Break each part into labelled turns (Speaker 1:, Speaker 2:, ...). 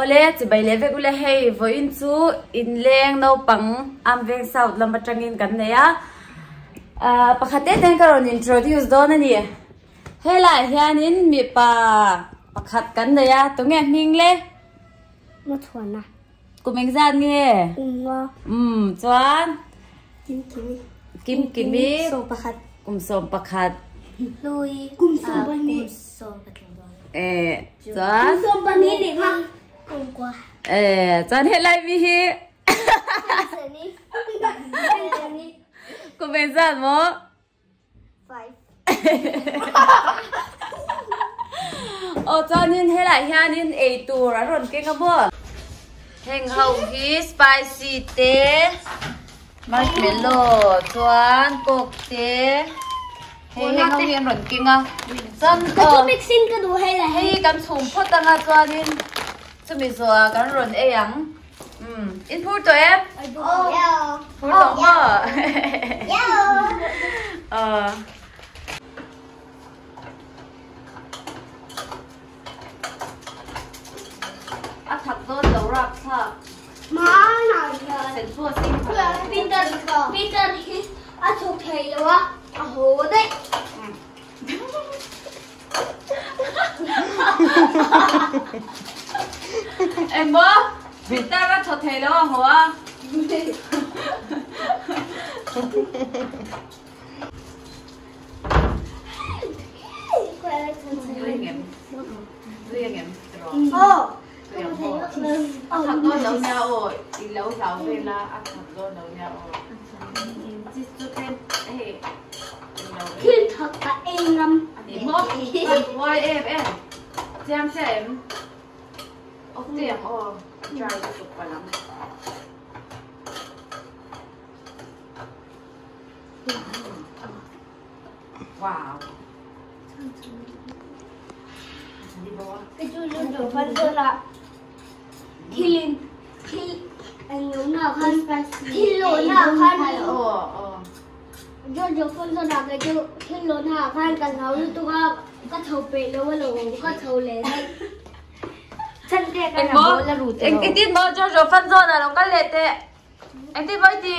Speaker 1: Ole chỉ bay lệ về ule hay với in chú in leng nấu bằng am Veng S'lam làm bắt in cái này á pakhat te ten karon introduce don ani hela hianin mi pa pakhat kan này á tu nghe ning le
Speaker 2: một thuần à
Speaker 1: của mình ra nghe chuan kim kimi som pakhat
Speaker 2: lui som bani
Speaker 1: chuan
Speaker 2: som bani đi ha qua
Speaker 1: chuan helai mi hi của mình ra mo cho nên helai hianin ei tur a ron ke ka bo heng hau hi spicy te marshmallow chuan coke te heng hau hi ron ke nga chan
Speaker 2: mixing cái đồ hay là
Speaker 1: hei kan chhum phot anga chuanin chumi zo kan ron e yang in phur to em phur to mo thật tốt đầu rạp sao
Speaker 2: má nào
Speaker 1: sẽ chua xinh
Speaker 2: Peter chụp thầy rồi á hồ đấy
Speaker 1: em bố Peter đã chụp thầy rồi hồ á Riêng em thật tốt nấu nhau rồi đi nấu cháo về là ăn thật tốt nấu nhau rồi chút thêm
Speaker 2: thiên thật là em lắm
Speaker 1: mốt quay em xem ốc tiền trai chụp vào lắm wow
Speaker 2: cái chú phân rồi là thì anh nhớ nào hơn thì lỗi nào hơn chú phân rồi là cái chú thì lỗi nào hơn cả sáu tôi có thầu bể đâu rồi có thầu lẻ chân kia cái nào là đủ
Speaker 1: anh tin bố cho phân rồi là nó có lệ tệ anh tin bố gì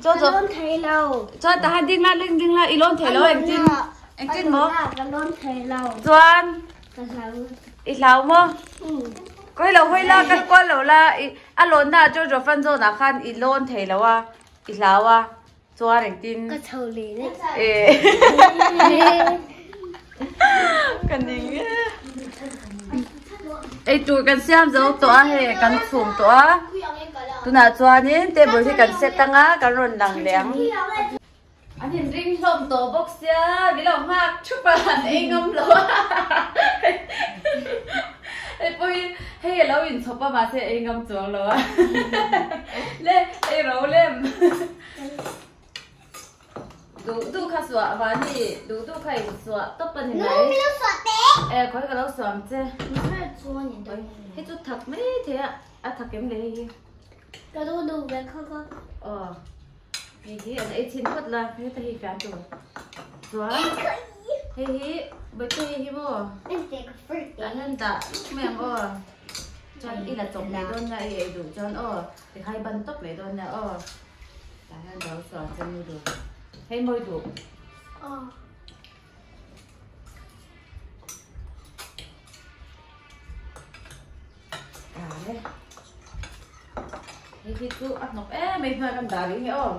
Speaker 1: cho
Speaker 2: lon thấy lâu
Speaker 1: cho ta hai đinh la ilon thấy lâu anh tin bố
Speaker 2: lon thấy lâu
Speaker 1: Doan ít lâu mà cái lâu hơi la cái quan lâu la lon na cho phân rồi là khan ilon thấy lâu à ít lâu à Doan anh tin
Speaker 2: có thầu lẻ đấy
Speaker 1: cái gì ấy tụi cần xem dấu tỏa hè cần sủng tỏa tụi nào cho nên thế bởi thì cần xếp tăng á cần run đằng lẻng anh nhìn ring lom tổ bốc xe vì lòng hạc chụp bàn ấy ngâm lỗ ấy bây hay lâu in chụp mà sẽ ấy ngâm chuông lỗ lên ấy râu lên đủ khá sủa và nhỉ đủ khai sủa tốt bên hình này có cái lâu sủa chứ hết chút thật mấy thế ạ thật kém đấy
Speaker 2: cái đồ đồ về không
Speaker 1: thì anh ấy xin phật là thế thì phán rồi xóa thì bởi thì bố anh ta mẹ bố cho đi là chồng này đôn này đủ cho thì hai bắn tóc này đôn này là anh đâu xóa cho như được hay môi đủ đấy thì cứ ăn nọc mấy người cầm đá đi nhở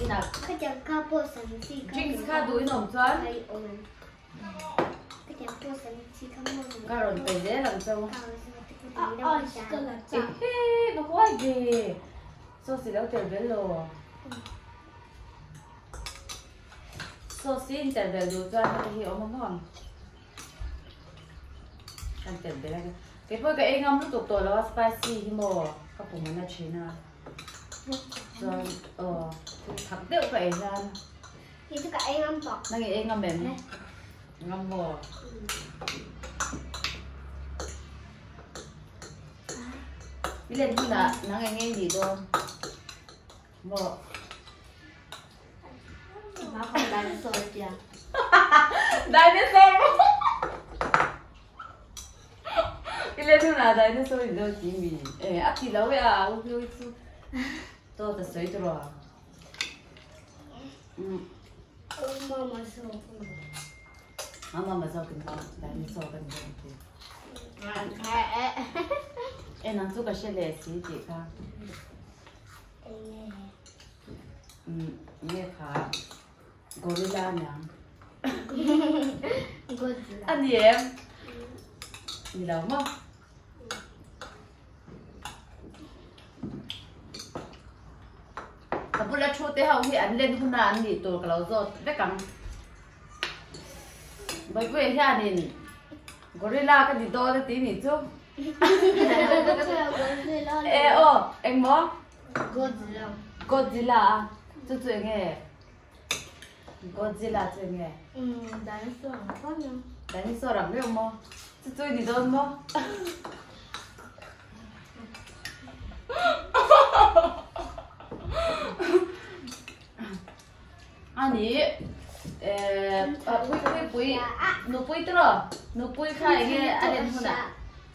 Speaker 1: đi nào
Speaker 2: cái chợ capo sản si
Speaker 1: drinks khá đuổi nồng choán
Speaker 2: cái chợ capo sản si không ngon
Speaker 1: cả rồi phải dễ làm sao nó quá gì sauce đâu tiền về lò sauce tiền về lò cho anh hiểu mà ngon ăn tiền về đây cái phơi cái ngâm lúc tục tuổi là spicy hi mò các phụ nữ chín à rồi thật điệu vậy ra
Speaker 2: thì tất cả anh ngâm bọc
Speaker 1: nó nghĩ ngâm mềm ngâm mò đi lên như là nó nghe gì đâu mò
Speaker 2: nó không đánh sôi chưa
Speaker 1: cái lên thôi là đây nó sôi rồi chỉ mì áp thì lâu à ui ui tôi đã sấy rồi mama sao kinh con đây mình sao kinh con em ăn chút cái xe lẻ xí chị ca nghe khá gorilla nhỉ ăn gì em gì đâu mà bữa nay chua tế hậu thì ăn lên hôm nào ăn thì tôi cái lâu rồi rất căng bởi vì nhà này gorilla cái gì to tí nhỉ chứ anh mó Godzilla chú nghe Godzilla chú nghe dinosaur làm biết không mó chú gì đó mó 아니 뿌이 너 뿌이 들어 너 뿌이 카 이게 아래 누나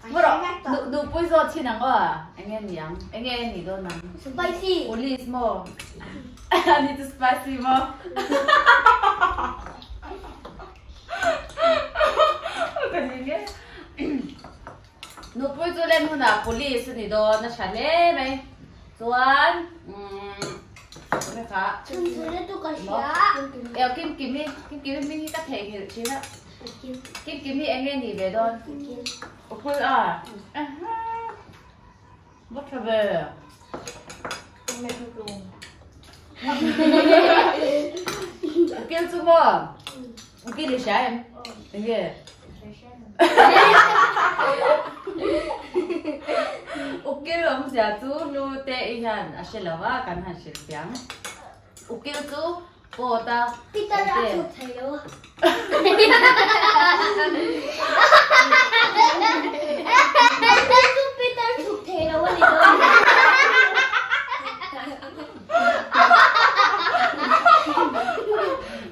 Speaker 1: 뭐라 너 뿌이서 치는 거 앵엔 양 앵엔 이도 나
Speaker 2: Spicy.
Speaker 1: only small I need to spicy more cái gì nó 뿌이 cho lên 누나 police 니도 나 잘해 mày Doan cái khá eo kim kiếm đi mình cắt thể thì chứ đó kim kiếm đi em nghe gì về đón ôi à mất thật về mẹ thôi luôn kêu chú mò kêu đi sáng em nghe ukil om jatuh nu te ihan aselawa kan hasil piang ukil tu pota
Speaker 2: Peter đã chụp thầy đâu Peter chụp thầy đâu vậy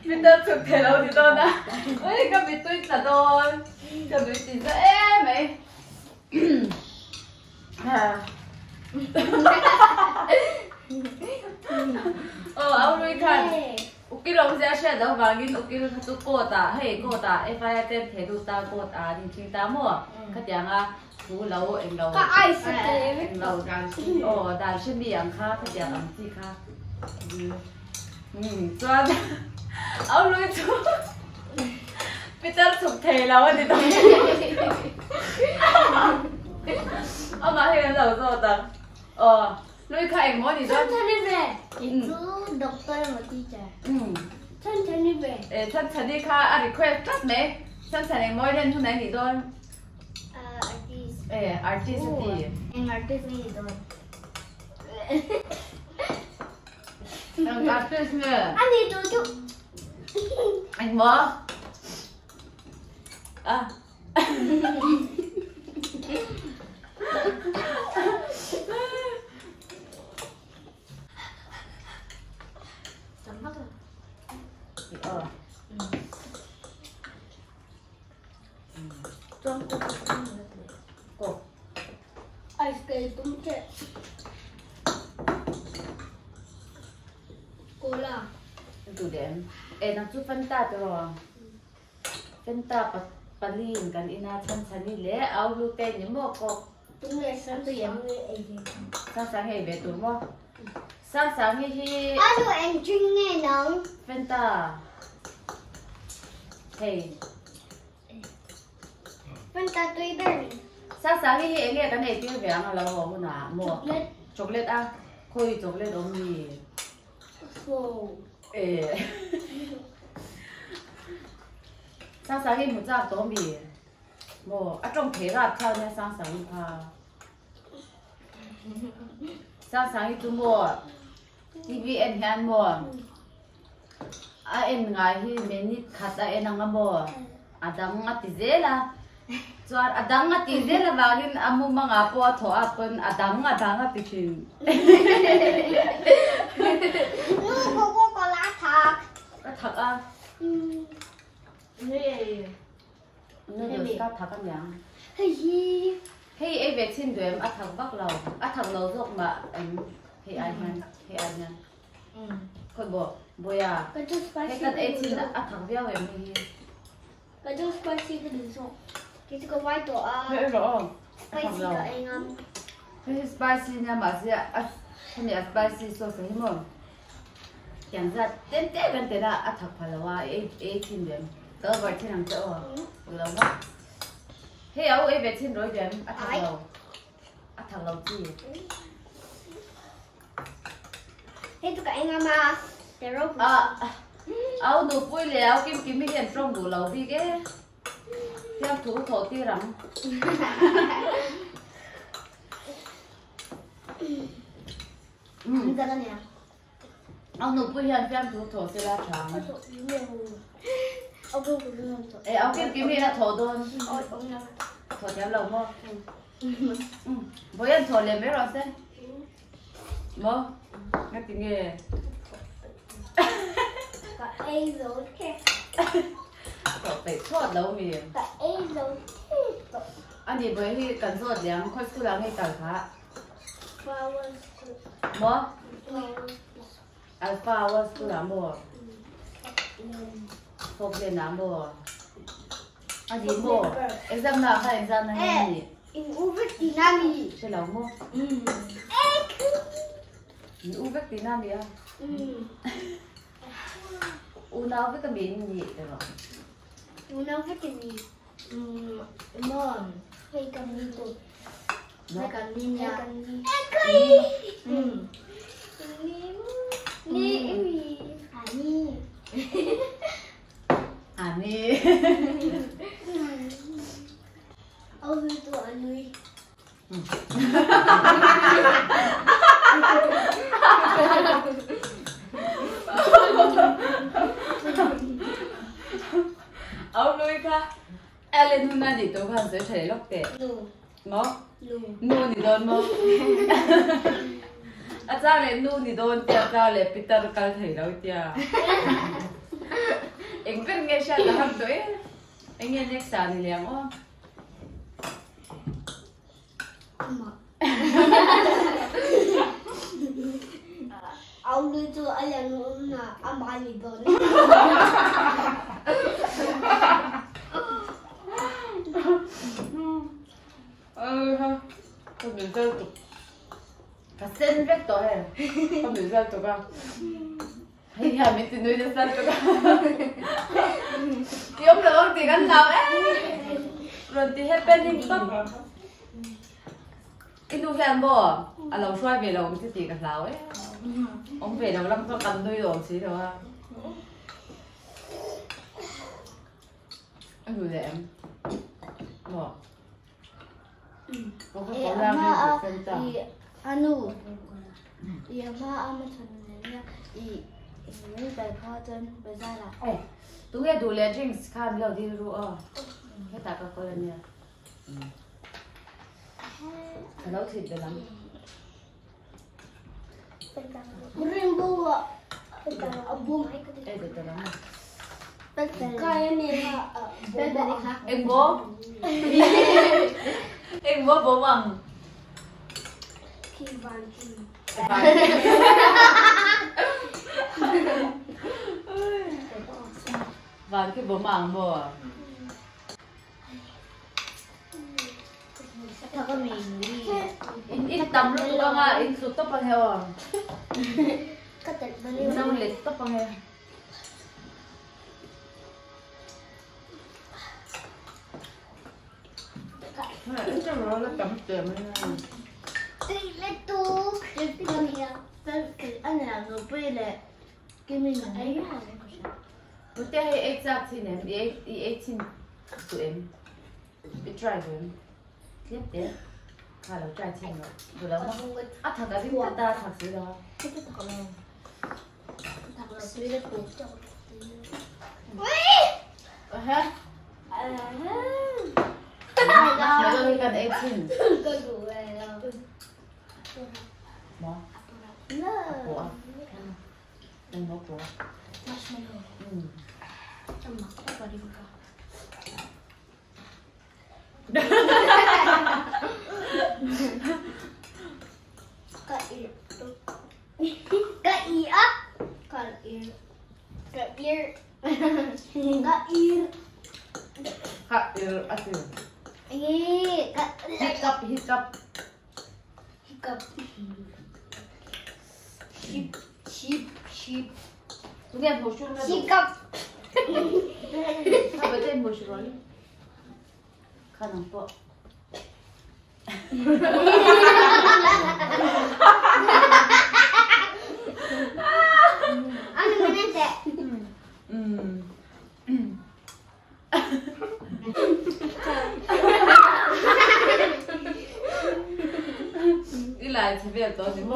Speaker 1: Peter chụp thầy đâu thì tôi đã ơi cái bị tôi là tôi cái bị gì vậy em mày ông nuôi khăn ukil ông sẽ sẽ đâu vàng in ukil tu kota hey kota if I attend thế tu ta kota thì chúng ta mua cái tiếng à phú lâu em lâu em lâu đàn xin đi ăn khá cái tiếng ăn gì khá cho ông nuôi chú Peter chụp thề lâu thì tôi ông nói thì lâu rồi ta nuôi khai em mỗi gì đó
Speaker 2: 천천히 배 이쪽 넉달 어디자 천천히 배
Speaker 1: 천천히 가 request rất mấy 천천히 mỗi lần hôm nay thì tôi artist thì
Speaker 2: em artist gì rồi
Speaker 1: artist nữa
Speaker 2: anh đi tôi chụp
Speaker 1: anh mơ
Speaker 2: 아이스크림 똥채 콜라
Speaker 1: tủ đèn em đang chút Fanta rồi Fanta palin kan ina chani le au lu te ni mo ko
Speaker 2: tung nghe sáng từ em nghe ấy
Speaker 1: sang he về tủ mo sang hi
Speaker 2: anh em chuyên nghe nóng
Speaker 1: Fanta hey
Speaker 2: Fanta tươi berry
Speaker 1: sang hi em nghe cái này tiêu về ăn là hồ na mo chocolate à khôi chocolate ôm gì sang hi một trăm tổ mì mo ở trong thế là theo nha sang hi tu mo TV en han mo en ngai hi menit khata en anga mo adang ati zela chuan adang ati zela wangin amu manga po tho apon adang pichin
Speaker 2: có lá
Speaker 1: thak a nó được cắt thak cái nhang
Speaker 2: hey
Speaker 1: về xin đuổi ăn thằng bắc lầu ăn thằng lầu ruột mà em thì ai nha coi bộ à cái con ấy xin là ăn thằng véo em đi
Speaker 2: cái chút spicy cái đừng xong cái có vài tổ
Speaker 1: thế rõ
Speaker 2: spicy cả anh ăn
Speaker 1: cái spicy nha mà gì à cái này spicy sauce hay không chẳng ra tên bên tên là ăn thằng phải là ấy xin đuổi tớ gọi xin làm chỗ lâu quá thế áo ấy về xin rồi em ăn thằng lầu gì
Speaker 2: thế tụi anh ăn mà
Speaker 1: áo đồ vui lẹ áo kim mới hiện trong đủ lầu đi cái theo thủ thổ tia rắm
Speaker 2: ra đây nè
Speaker 1: áo đồ vui hiện theo thủ thổ tia ra trắng áo kim mới là thổ đôn thổ theo lầu không với anh thổ liền biết rồi xem mơ nghe tiếng nghe
Speaker 2: cả ấy rồi kìa
Speaker 1: cậu phải thoát đâu mình
Speaker 2: cả ấy rồi
Speaker 1: anh đi với thì cần thoát liền khói su lắng hay tỏi khá
Speaker 2: flower
Speaker 1: mơ alpha was su lắng bò phô lên lắng bò anh đi bò exam nào hay exam này gì
Speaker 2: in uvet dinami
Speaker 1: chơi lâu mơ uvet dinami à Una vitamin gì được không?
Speaker 2: Una vitamin non vitamin tu vitamin ya ni
Speaker 1: Ani
Speaker 2: ông tu anh
Speaker 1: áo nuôi ca Ellen hôm nay thì tôi khăn sẽ thấy lóc tệ ngó nu thì đồn mơ à cha lên nu thì đồn tia cha lên Peter cal thấy đâu tia em biết nghe sao là ham tuổi anh nghe next sao thì liền không
Speaker 2: ông đưa cho anh là nó ăn bao nhiêu rồi
Speaker 1: ha không được rơi tục cả sen vết to hè không được rơi tục à hay là mình tin nuôi được rơi tục thì ông được thì ăn nào ấy rồi thì happening tóc cái nu fan bò à lâu xoay về lâu cái gì cả lâu ấy ông về đầu năm có cầm nuôi đồ xí đâu ha anh gửi em bò có làm gì phân tả
Speaker 2: anu mà ăn mà chọn này 이 백화점 배달아.
Speaker 1: 두개 돌려 drinks 칸 어디로 해다가 거였냐. nó thịt được lắm.
Speaker 2: Urin buwa. Abu mai ka
Speaker 1: Ê được lắm.
Speaker 2: Kaya nila.
Speaker 1: Em bố. Em bố bố bằng.
Speaker 2: Kivan.
Speaker 1: Và cái bố màng bố à?
Speaker 2: Thật là mình đi.
Speaker 1: Ít tầm lúc con à, ít sụt tóc bằng heo à?
Speaker 2: Cái tật bao nhiêu?
Speaker 1: Năm lít tóc bằng heo. Ít cho nó là cắm tiền lên.
Speaker 2: Đi lên tu. Đi lên heo.
Speaker 3: Cái anh là người quê là cái mình ấy là
Speaker 1: Bữa nay hay exact thì em, đi 18 tụi em. Đi try tụi em. Tiếp tiếp. Hà lâu try thêm rồi. Rồi đó nó. À thật là cái ta thật sự đó.
Speaker 3: cái thật là suy ra cuộc cho
Speaker 1: Hả? Nó rồi cần 18.
Speaker 2: Cái đủ về rồi.
Speaker 1: Bỏ. Bỏ. Đừng bỏ bỏ.
Speaker 3: trong mặt các bà đi vào
Speaker 1: Asu.
Speaker 2: Hiccup.
Speaker 1: Hiccup. Sheep. Tụi một chung là
Speaker 2: Hiccup.
Speaker 1: sao bây giờ một chung rồi? Khá nóng bộ.
Speaker 2: Ano minute?
Speaker 1: Đi lại thì việc đó chứ mà.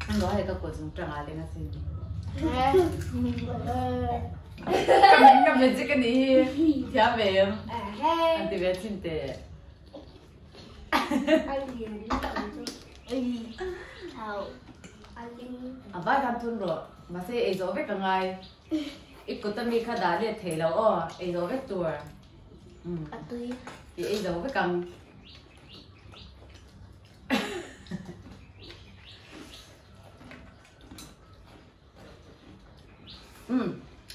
Speaker 1: Anh nói hay các cô chúng chẳng ai lên là gì? Cảm ơn chị cái này theo về em. Anh thì về xin tệ. Vai tham thun rồi mà sẽ ấy gió với cả ngày ít có tâm ý khá đá liệt thể lâu ấy gió với tuổi thì ấy gió với cầm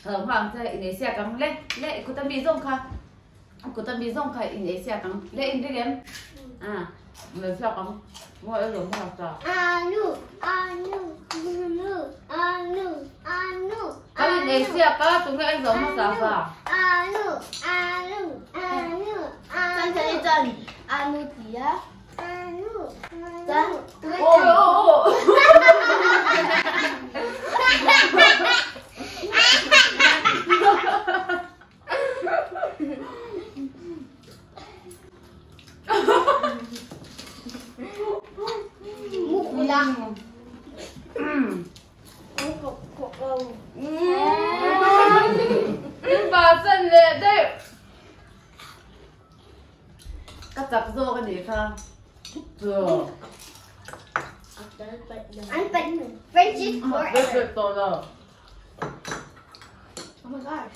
Speaker 1: ở hoàng thì ấy xe cầm lệ có tâm ý rong khá có tâm ý rong khá ấy xe cầm lệ in đi em người xe cầm ngồi ở giống nào sao
Speaker 2: Anu.
Speaker 1: cái này xe cá chúng anh giống nó sao sao
Speaker 2: Anu.
Speaker 3: Chân. Anu tía. Chân.
Speaker 1: ô
Speaker 2: Mukula.
Speaker 1: nhưng bà dân lệ đấy cắt chặt rô cái gì không rồi
Speaker 2: Anh bệnh French
Speaker 1: biết được rồi rồi
Speaker 2: Oh my gosh.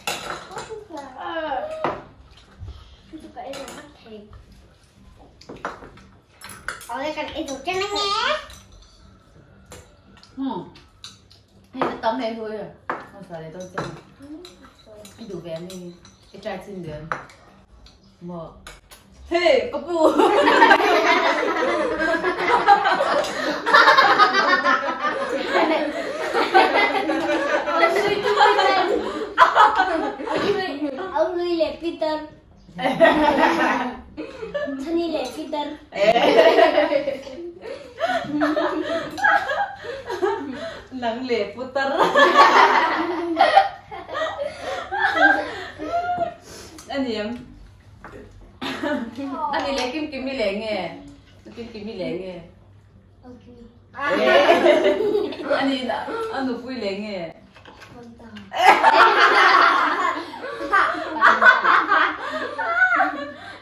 Speaker 2: Suka ini mati. Oleh kan itu jangan nghe.
Speaker 1: hay nó tấm này thôi à không sợ để tôi xem anh đủ vén đi cái trai xin đến mở hey có bù
Speaker 2: Ông lui lệ Peter. Sunny lệ Peter.
Speaker 1: nắng lệ putar anh em anh ấy lấy kim mi lệ nghe kim mi lệ nghe anh ấy đã anh được vui lệ nghe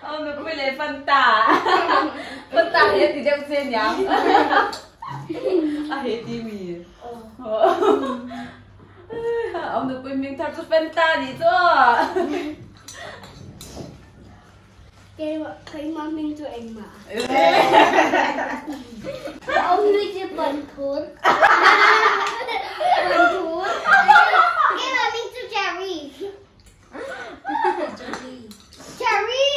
Speaker 1: ông được vui lệ phân tả hết thì đem xe nhám hết đi mì ông được vui miếng thật cho phân tả gì đó
Speaker 2: Kay maming to anh mà. Ông nuôi chỉ bẩn thốn. Bẩn thốn. Kay maming to Jerry. Jerry.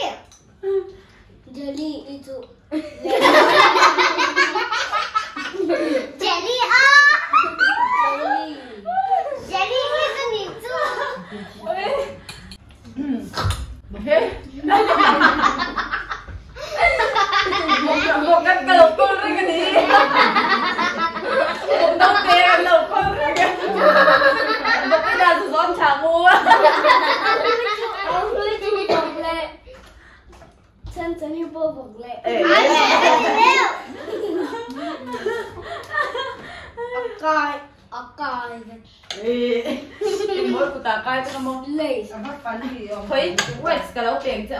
Speaker 2: Jelly itu. Jelly Jelly itu itu.
Speaker 1: một cái lẩu con đấy cái gì một đống kè lẩu con đấy cái một cái đàn giòn chả mua
Speaker 2: Ông nuôi chỉ bọc lệ. Chân như bơ bọc lệ. Coi
Speaker 1: cái mối của ta coi cho nó
Speaker 2: lệ.
Speaker 1: thấy quét cái lẩu tiền chứ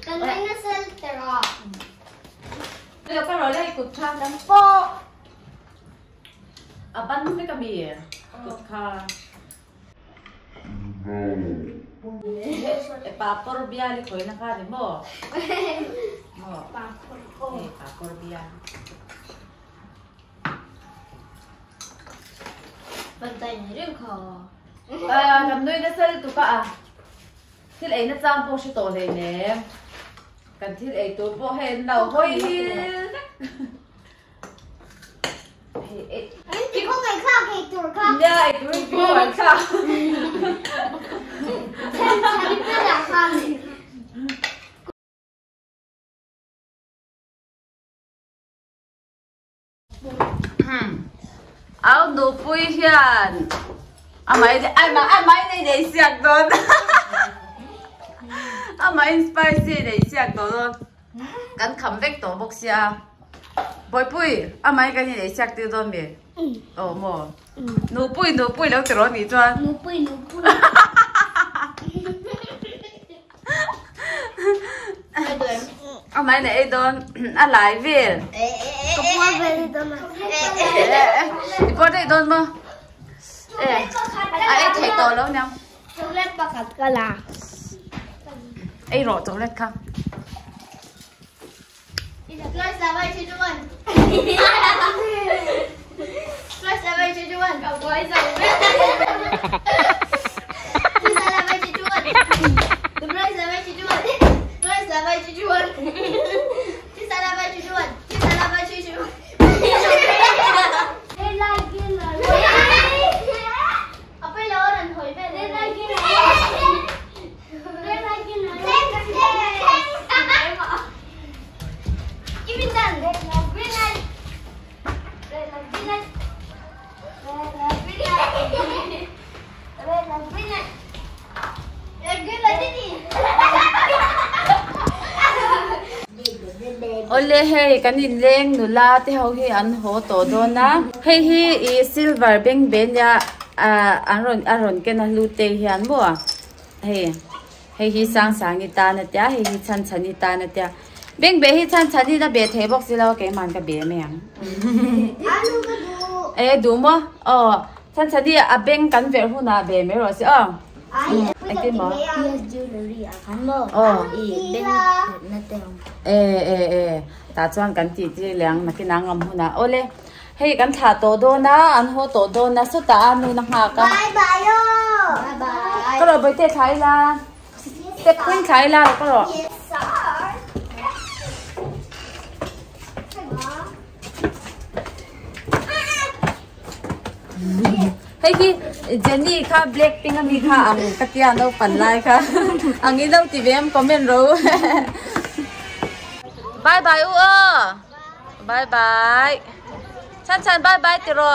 Speaker 2: Cái này nó sẽ tero.
Speaker 1: bây giờ cái rồi đây cột thang đắng
Speaker 2: Po.
Speaker 1: bắn mấy cái bìa cột thang papor bia đi khơi nó ra đến mò papor bia
Speaker 2: Bàn tay này rất khó.
Speaker 1: làm nuôi nó sẽ tụ cả thiết ấy nó trang bộ sẽ tổ này nè cần thiết ấy tụ bộ hèn đầu hôi
Speaker 2: chỉ có người khác thì tụi khác
Speaker 1: dạ tụi bộ người khác
Speaker 2: thêm chắn rất là khác
Speaker 1: áo đồ bùi hiền anh mấy này để sạc đồ anh mấy spicy để sạc đồ luôn cần cầm vết đồ bốc xia bùi anh mấy cái này để sạc tiêu đồ mì mồ nụ bùi đâu từ mì cho
Speaker 2: nụ bùi
Speaker 1: anh mấy này đồ anh lại về
Speaker 2: có mua về thì tôi
Speaker 1: có đây đồ mà ai thấy to lâu nhau
Speaker 2: chocolate pakat ka la
Speaker 1: ai rõ chocolate không
Speaker 3: Plus sabay si Juan. Plus sabay si Juan. Cậu có ai giàu biết? Plus sabay si Juan. Plus sabay si Juan. Plus sabay si Juan. Plus sabay si Juan. Plus sabay si Juan.
Speaker 2: they like it
Speaker 3: Apa yang orang hoi be?
Speaker 2: they like it give me that red light green light red light green light red light green light red light green light
Speaker 3: Good lagi ni.
Speaker 1: ole hey kanin leng nula te ho hi an ho to do na hey hi silver beng ben ya aron ke na lu te hian bo hey hi sang ni ta na tia hey hi chan ni ta na tia beng be hi chan ni da be the box lo ke man ka be me ang
Speaker 2: anu ka du
Speaker 1: du mo chan ni a beng kan ver hu na be me ro si
Speaker 2: ai
Speaker 1: cái mỏ
Speaker 2: jewelry à khán mơ bên na teo
Speaker 1: ta chuan kan ti leng na ki na ngam hu na ole hey kan tha to do na an ho to do na so ta anu na ha ka
Speaker 2: bye bye yo bye bye
Speaker 1: ko ro bai te khai la te khun khai la ko ro
Speaker 2: yes sir
Speaker 1: hey ki Jenny kha Blackpink ami kha ang katia no pan lai kha ang i đâu ti vem comment ro bye bye bye bye chan bye bye ti ro